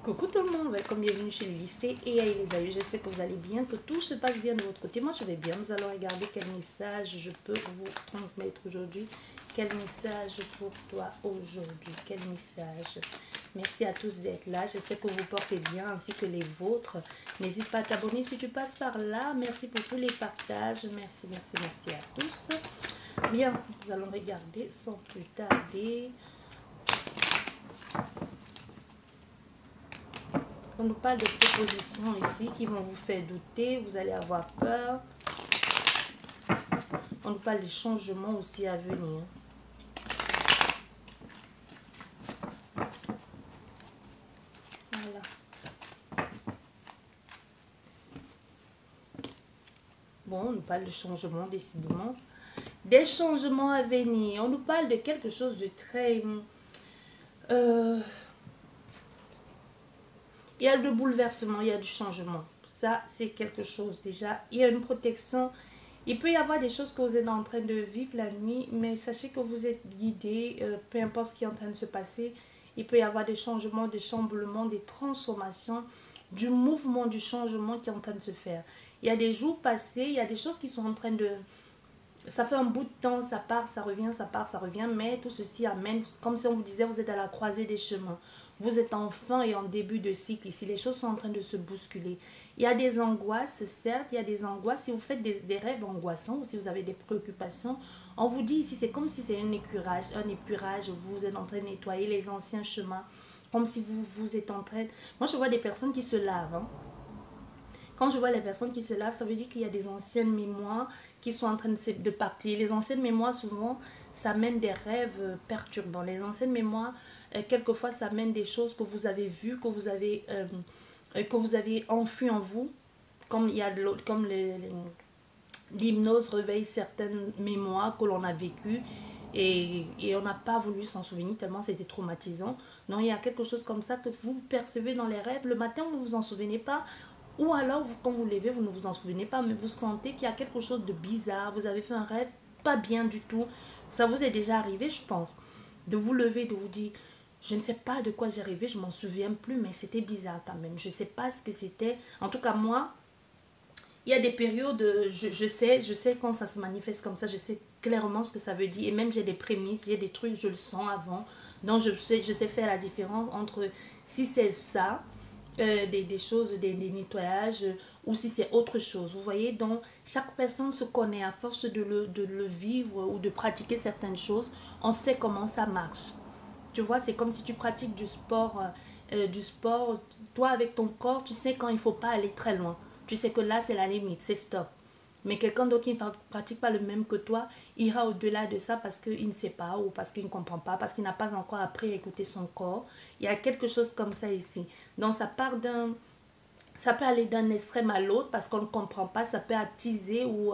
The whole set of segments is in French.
Coucou tout le monde, welcome, bienvenue chez Lily Fée et Aïe les aïeux. J'espère que vous allez bien, que tout se passe bien de votre côté. Moi je vais bien. Nous allons regarder quel message je peux vous transmettre aujourd'hui. Quel message pour toi aujourd'hui? Quel message? Merci à tous d'être là. J'espère que vous portez bien ainsi que les vôtres. N'hésite pas à t'abonner si tu passes par là. Merci pour tous les partages. Merci, merci, merci à tous. Bien, nous allons regarder sans plus tarder. On nous parle de propositions ici qui vont vous faire douter, vous allez avoir peur. On nous parle des changements aussi à venir. Voilà. Bon, on nous parle de changements, décidément. Des changements à venir. On nous parle de quelque chose de très... il y a le bouleversement, il y a du changement. Ça, c'est quelque chose déjà. Il y a une protection. Il peut y avoir des choses que vous êtes en train de vivre la nuit, mais sachez que vous êtes guidé, peu importe ce qui est en train de se passer. Il peut y avoir des changements, des chamboulements, des transformations, du mouvement, du changement qui est en train de se faire. Il y a des jours passés, il y a des choses qui sont en train de... Ça fait un bout de temps, ça part, ça revient, ça part, ça revient, mais tout ceci amène, comme si on vous disait, vous êtes à la croisée des chemins. Vous êtes en fin et en début de cycle ici. Les choses sont en train de se bousculer. Il y a des angoisses, certes, il y a des angoisses. Si vous faites des rêves angoissants ou si vous avez des préoccupations, on vous dit ici, c'est comme si c'est un épurage. Vous êtes en train de nettoyer les anciens chemins. Comme si vous êtes en train... Moi, je vois des personnes qui se lavent. Hein. Quand je vois les personnes qui se lavent, ça veut dire qu'il y a des anciennes mémoires qui sont en train de partir. Les anciennes mémoires, souvent, ça mène des rêves perturbants. Les anciennes mémoires, quelquefois, ça mène des choses que vous avez vues, que vous avez enfuies en vous. Comme l'hypnose réveille certaines mémoires que l'on a vécues. Et on n'a pas voulu s'en souvenir tellement c'était traumatisant. Non, il y a quelque chose comme ça que vous percevez dans les rêves. Le matin, vous ne vous en souvenez pas. Ou alors, quand vous levez, vous ne vous en souvenez pas, mais vous sentez qu'il y a quelque chose de bizarre. Vous avez fait un rêve pas bien du tout. Ça vous est déjà arrivé, je pense, de vous lever, de vous dire, je ne sais pas de quoi j'ai rêvé, je ne m'en souviens plus, mais c'était bizarre quand même. Je ne sais pas ce que c'était. En tout cas, moi, il y a des périodes, je sais quand ça se manifeste comme ça, je sais clairement ce que ça veut dire. Et même j'ai des prémices, il y a des trucs, je le sens avant. Donc je sais faire la différence entre si c'est ça, des choses, des nettoyages, ou si c'est autre chose. Vous voyez, donc chaque personne se connaît à force de le vivre ou de pratiquer certaines choses. On sait comment ça marche. Tu vois, c'est comme si tu pratiques du sport. Toi avec ton corps, tu sais quand il ne faut pas aller très loin. Tu sais que là, c'est la limite, c'est stop. Mais quelqu'un d'autre qui ne pratique pas le même que toi ira au-delà de ça parce qu'il ne sait pas ou parce qu'il ne comprend pas, parce qu'il n'a pas encore appris à écouter son corps. Il y a quelque chose comme ça ici. Donc, ça peut aller d'un extrême à l'autre parce qu'on ne comprend pas. Ça peut attiser ou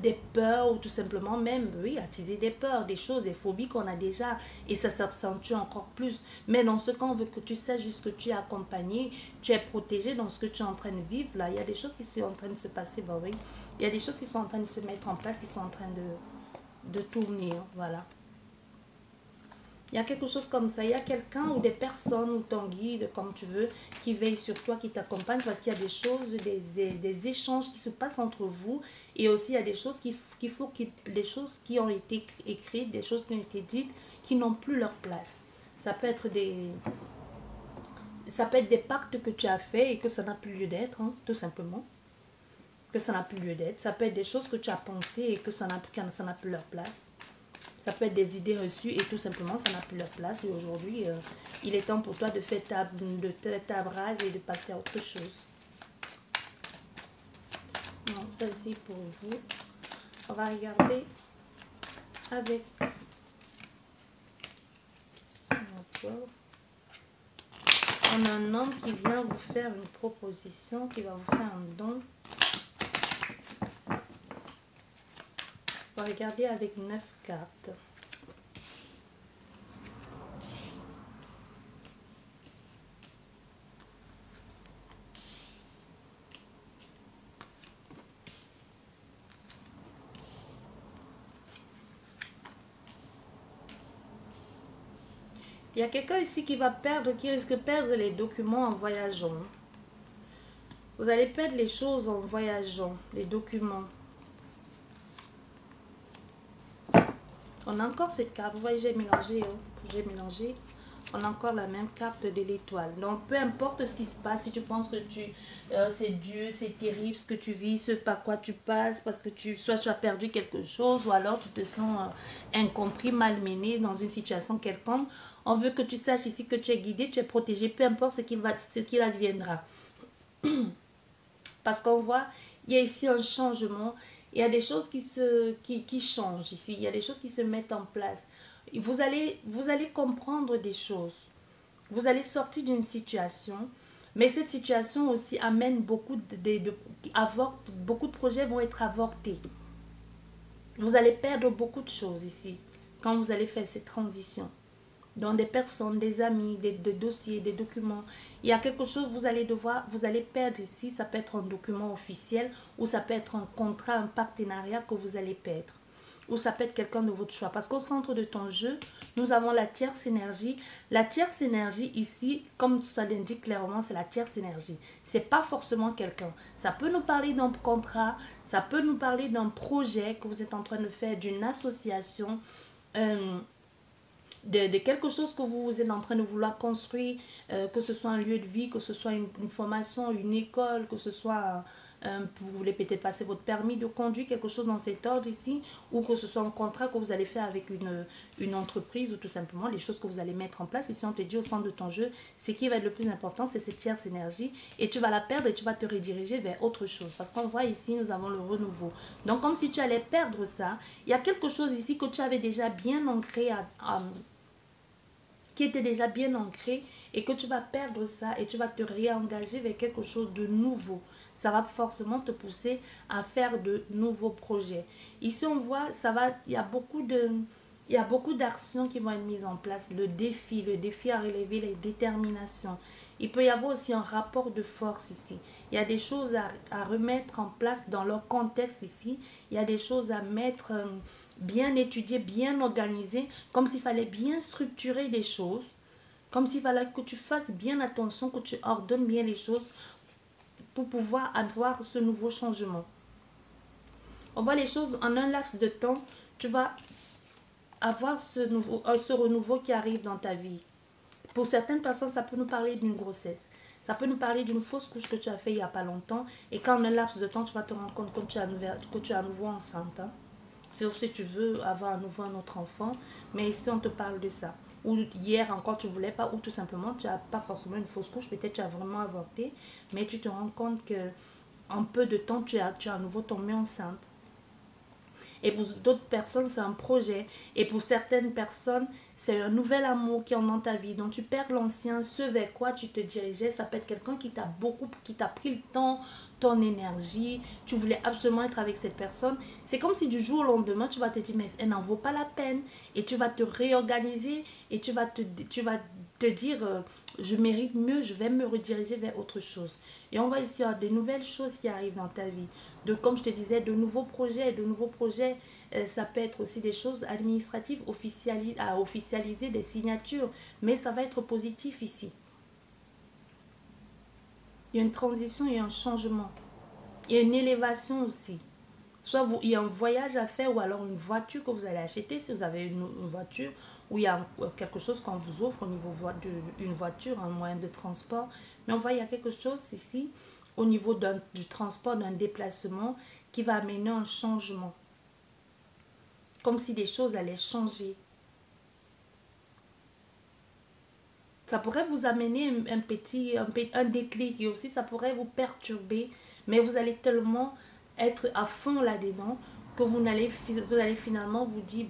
des peurs ou tout simplement même, oui, attiser des peurs, des choses, des phobies qu'on a déjà. Et ça s'accentue encore plus. Mais dans ce cas, on veut que tu saches juste que tu es accompagné, tu es protégé dans ce que tu es en train de vivre. Là, il y a des choses qui sont en train de se passer. Bah oui. Il y a des choses qui sont en train de se mettre en place, qui sont en train de tourner. Voilà. Il y a quelque chose comme ça. Il y a quelqu'un ou des personnes ou ton guide, comme tu veux, qui veille sur toi, qui t'accompagne parce qu'il y a des choses, des échanges qui se passent entre vous. Et aussi, il y a des choses des choses qui ont été écrites, des choses qui ont été dites, qui n'ont plus leur place. Ça peut être des pactes que tu as faits et que ça n'a plus lieu d'être, hein, tout simplement. Que ça n'a plus lieu d'être. Ça peut être des choses que tu as pensées et que ça n'a plus leur place. Ça peut être des idées reçues et tout simplement, ça n'a plus leur place. Et aujourd'hui, il est temps pour toi de faire table rase et de passer à autre chose. Non, ça c'est pour vous. On va regarder avec... On a un homme qui vient vous faire une proposition, qui va vous faire un don. On va regarder avec 9 cartes. Il y a quelqu'un ici qui risque de perdre les documents en voyageant. Vous allez perdre les choses en voyageant, les documents. On a encore cette carte. Vous voyez, j'ai mélangé. J'ai mélangé. On a encore la même carte de l'étoile. Donc, peu importe ce qui se passe, si tu penses que c'est dur, c'est terrible ce que tu vis, ce par quoi tu passes, parce que soit tu as perdu quelque chose, ou alors tu te sens incompris, malmené dans une situation quelconque. On veut que tu saches ici que tu es guidé, tu es protégé, peu importe ce qu'il adviendra. Parce qu'on voit, il y a ici un changement. Il y a des choses qui changent ici. Il y a des choses qui se mettent en place. Vous allez comprendre des choses. Vous allez sortir d'une situation. Mais cette situation aussi amène beaucoup beaucoup de projets vont être avortés. Vous allez perdre beaucoup de choses ici. Quand vous allez faire cette transition. Dans des personnes, des amis, des dossiers, des documents. Il y a quelque chose, vous allez perdre ici. Ça peut être un document officiel ou ça peut être un contrat, un partenariat que vous allez perdre. Ou ça peut être quelqu'un de votre choix. Parce qu'au centre de ton jeu, nous avons la tierce énergie. La tierce énergie ici, comme ça l'indique clairement, c'est la tierce énergie. C'est pas forcément quelqu'un. Ça peut nous parler d'un contrat, ça peut nous parler d'un projet que vous êtes en train de faire, d'une association, de quelque chose que vous êtes en train de vouloir construire, que ce soit un lieu de vie, que ce soit une formation, une école, que ce soit, vous voulez peut-être passer votre permis de conduire, quelque chose dans cet ordre ici, ou que ce soit un contrat que vous allez faire avec une entreprise, ou tout simplement les choses que vous allez mettre en place. Ici, on te dit au centre de ton jeu, ce qui va être le plus important, c'est cette tierce énergie, et tu vas la perdre et tu vas te rediriger vers autre chose. Parce qu'on voit ici, nous avons le renouveau. Donc, comme si tu allais perdre ça, il y a quelque chose ici que tu avais déjà bien ancré qui était déjà bien ancré et que tu vas perdre ça et tu vas te réengager vers quelque chose de nouveau. Ça va forcément te pousser à faire de nouveaux projets. Ici, on voit, il y a beaucoup d'actions qui vont être mises en place. Le défi à relever, les déterminations. Il peut y avoir aussi un rapport de force ici. Il y a des choses à remettre en place dans leur contexte ici. Il y a des choses à mettre bien étudiées, bien organisées, comme s'il fallait bien structurer les choses, comme s'il fallait que tu fasses bien attention, que tu ordonnes bien les choses pour pouvoir avoir ce nouveau changement. On voit les choses en un laps de temps, tu vas avoir ce renouveau qui arrive dans ta vie. Pour certaines personnes, ça peut nous parler d'une grossesse. Ça peut nous parler d'une fausse couche que tu as fait il n'y a pas longtemps. Et qu'en un laps de temps, tu vas te rendre compte que tu es à nouveau enceinte. Sauf si tu veux avoir à nouveau un autre enfant. Mais ici, on te parle de ça. Ou hier encore, tu ne voulais pas. Ou tout simplement, tu n'as pas forcément une fausse couche. Peut-être tu as vraiment avorté. Mais tu te rends compte qu'en peu de temps, tu es à nouveau tombée enceinte. Et pour d'autres personnes, c'est un projet. Et pour certaines personnes, c'est un nouvel amour qui est dans ta vie. Donc, tu perds l'ancien, ce vers quoi tu te dirigeais. Ça peut être quelqu'un qui t'a pris le temps, ton énergie. Tu voulais absolument être avec cette personne. C'est comme si du jour au lendemain, tu vas te dire, mais elle n'en vaut pas la peine. Et tu vas te réorganiser et tu vas te dire, je mérite mieux, je vais me rediriger vers autre chose. Et on va ici avoir de nouvelles choses qui arrivent dans ta vie. Comme je te disais, de nouveaux projets. Ça peut être aussi des choses administratives à officialiser, des signatures. Mais ça va être positif ici. Il y a une transition et un changement. Il y a une élévation aussi. Soit il y a un voyage à faire ou alors une voiture que vous allez acheter si vous avez une voiture, ou il y a quelque chose qu'on vous offre au niveau d'une voiture, un moyen de transport. Mais on voit il y a quelque chose ici au niveau du transport, d'un déplacement qui va amener un changement. Comme si des choses allaient changer. Ça pourrait vous amener un déclic et aussi ça pourrait vous perturber. Mais vous allez tellement être à fond là-dedans que vous allez finalement vous dire,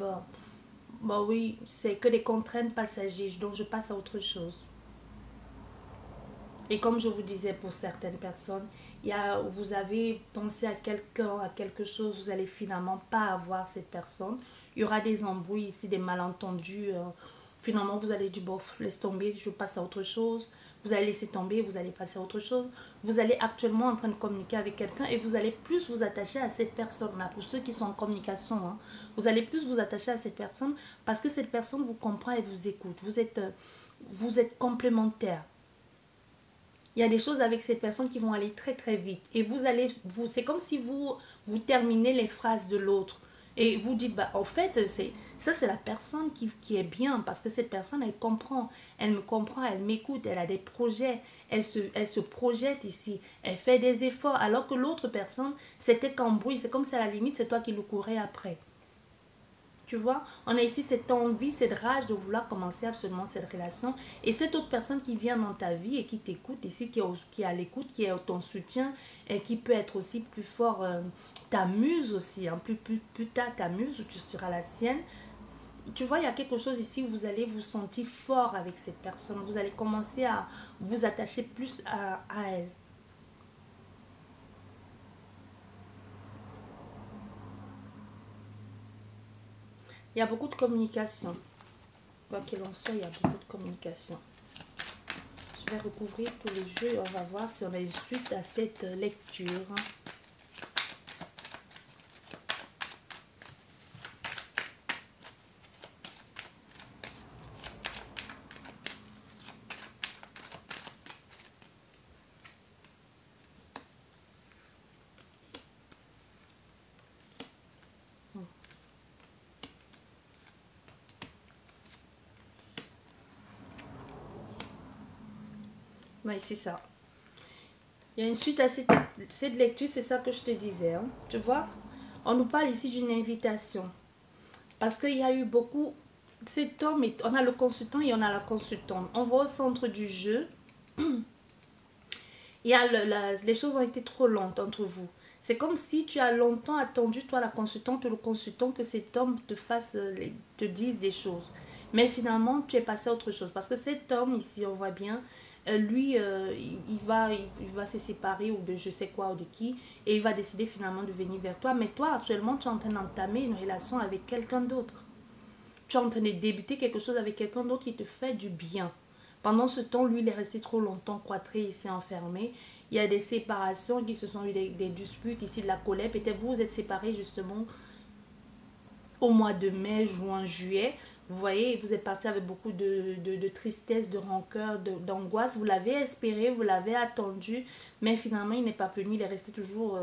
bah oui, c'est que des contraintes passagères, donc je passe à autre chose. Et comme je vous disais, pour certaines personnes, vous avez pensé à quelqu'un, à quelque chose, vous allez finalement pas avoir cette personne. Il y aura des embrouilles ici, des malentendus Finalement, vous allez dire, bof, laisse tomber, je passe à autre chose. Vous allez laisser tomber, vous allez passer à autre chose. Vous allez actuellement en train de communiquer avec quelqu'un et vous allez plus vous attacher à cette personne-là. Pour ceux qui sont en communication, hein, vous allez plus vous attacher à cette personne parce que cette personne vous comprend et vous écoute. Vous êtes complémentaires. Il y a des choses avec cette personne qui vont aller très très vite. Et c'est comme si vous terminez les phrases de l'autre. Et vous dites, bah, en fait, c'est la personne qui est bien parce que cette personne, elle me comprend, elle m'écoute, elle a des projets, elle se projette ici, elle fait des efforts. Alors que l'autre personne, c'était cambrouille, c'est comme si à la limite, c'est toi qui le courais après. Tu vois, on a ici cette envie, cette rage de vouloir commencer absolument cette relation. Et cette autre personne qui vient dans ta vie et qui t'écoute ici, qui est à l'écoute, qui est ton soutien et qui peut être aussi plus fort, ta muse aussi, hein, plus tard ta muse, tu seras la sienne. Tu vois, il y a quelque chose ici où vous allez vous sentir fort avec cette personne. Vous allez commencer à vous attacher plus à elle. Il y a beaucoup de communication. Quoi qu'il en soit, il y a beaucoup de communication. Je vais recouvrir tous les jeux et on va voir si on a une suite à cette lecture. Oui, c'est ça. Il y a une suite à cette lecture, c'est ça que je te disais. Hein. Tu vois, on nous parle ici d'une invitation. Parce qu'il y a eu beaucoup... Cet homme, on a le consultant et on a la consultante. On va au centre du jeu. Il y a les choses ont été trop lentes entre vous. C'est comme si tu as longtemps attendu, toi la consultante ou le consultant, que cet homme te dise des choses. Mais finalement, tu es passé à autre chose. Parce que cet homme ici, on voit bien, lui, il va se séparer ou de je sais quoi ou de qui. Et il va décider finalement de venir vers toi. Mais toi, actuellement, tu es en train d'entamer une relation avec quelqu'un d'autre. Tu es en train de débuter quelque chose avec quelqu'un d'autre qui te fait du bien. Pendant ce temps, lui, il est resté trop longtemps cloîtré, il s'est enfermé. Il y a des séparations qui se sont eu, des disputes ici, de la colère. Peut-être vous êtes séparés justement au mois de mai, juin, juillet. Vous voyez, vous êtes parti avec beaucoup de tristesse, de rancœur, d'angoisse. Vous l'avez espéré, vous l'avez attendu, mais finalement, il n'est pas venu. Il est resté toujours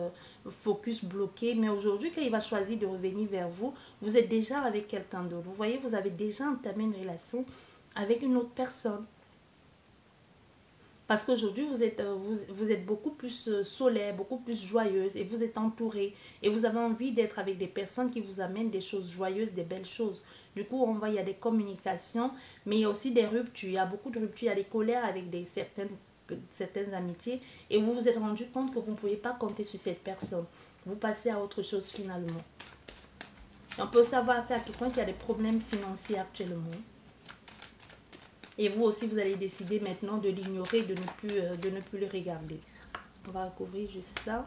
focus, bloqué. Mais aujourd'hui, quand il va choisir de revenir vers vous, vous êtes déjà avec quelqu'un d'autre. Vous voyez, vous avez déjà entamé une relation avec une autre personne. Parce qu'aujourd'hui, vous êtes beaucoup plus solaire, beaucoup plus joyeuse et vous êtes entouré. Et vous avez envie d'être avec des personnes qui vous amènent des choses joyeuses, des belles choses. Du coup, on voit, il y a des communications, mais il y a aussi des ruptures. Il y a beaucoup de ruptures, il y a des colères avec certaines amitiés. Et vous vous êtes rendu compte que vous ne pouvez pas compter sur cette personne. Vous passez à autre chose finalement. On peut savoir affaire à quelqu'un qui a des problèmes financiers actuellement. Et vous aussi, vous allez décider maintenant de l'ignorer, de ne plus le regarder. On va recouvrir juste ça.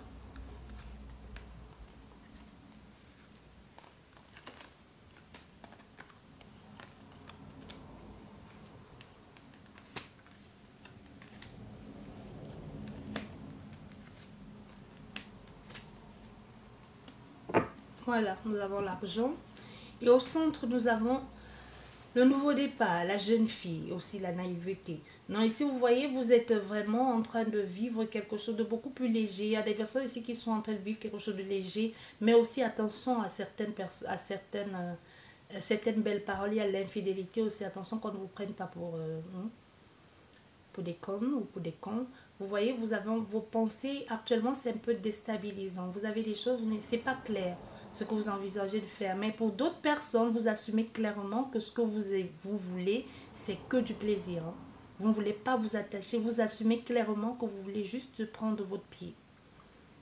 Voilà, nous avons l'argent. Et au centre, nous avons le nouveau départ, la jeune fille, aussi la naïveté. Non, ici, vous voyez, vous êtes vraiment en train de vivre quelque chose de beaucoup plus léger. Il y a des personnes ici qui sont en train de vivre quelque chose de léger, mais aussi attention à certaines belles paroles. Il y a l'infidélité aussi. Attention qu'on ne vous prenne pas pour des connes ou pour des cons. Vous voyez, vous avez vos pensées actuellement, c'est un peu déstabilisant. Vous avez des choses, c'est pas clair ce que vous envisagez de faire. Mais pour d'autres personnes, vous assumez clairement que ce que vous voulez, c'est que du plaisir. Hein. Vous ne voulez pas vous attacher. Vous assumez clairement que vous voulez juste prendre votre pied.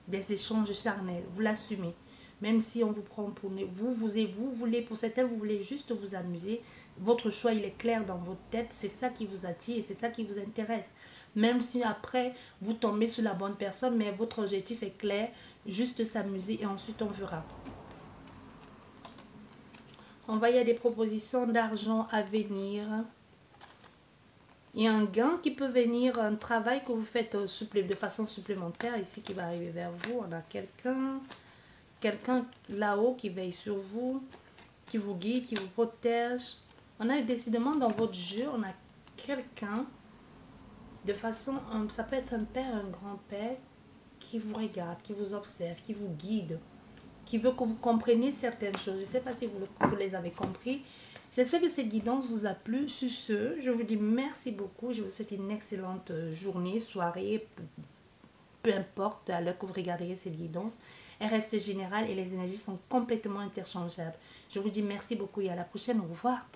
Des échanges charnels. Vous l'assumez. Même si on vous prend pour... Vous voulez, pour certains, vous voulez juste vous amuser. Votre choix, il est clair dans votre tête. C'est ça qui vous attire et c'est ça qui vous intéresse. Même si après, vous tombez sur la bonne personne, mais votre objectif est clair. Juste s'amuser et ensuite on verra. On va y a des propositions d'argent à venir. Il y a un gain qui peut venir, un travail que vous faites de façon supplémentaire ici qui va arriver vers vous. On a quelqu'un là-haut qui veille sur vous, qui vous guide, qui vous protège. On a décidément dans votre jeu, on a quelqu'un de façon, ça peut être un père, un grand-père qui vous regarde, qui vous observe, qui vous guide, qui veut que vous compreniez certaines choses. Je ne sais pas si vous les avez compris. J'espère que cette guidance vous a plu. Sur ce, je vous dis merci beaucoup. Je vous souhaite une excellente journée, soirée, peu importe à l'heure que vous regarderez cette guidance. Elle reste générale et les énergies sont complètement interchangeables. Je vous dis merci beaucoup et à la prochaine. Au revoir.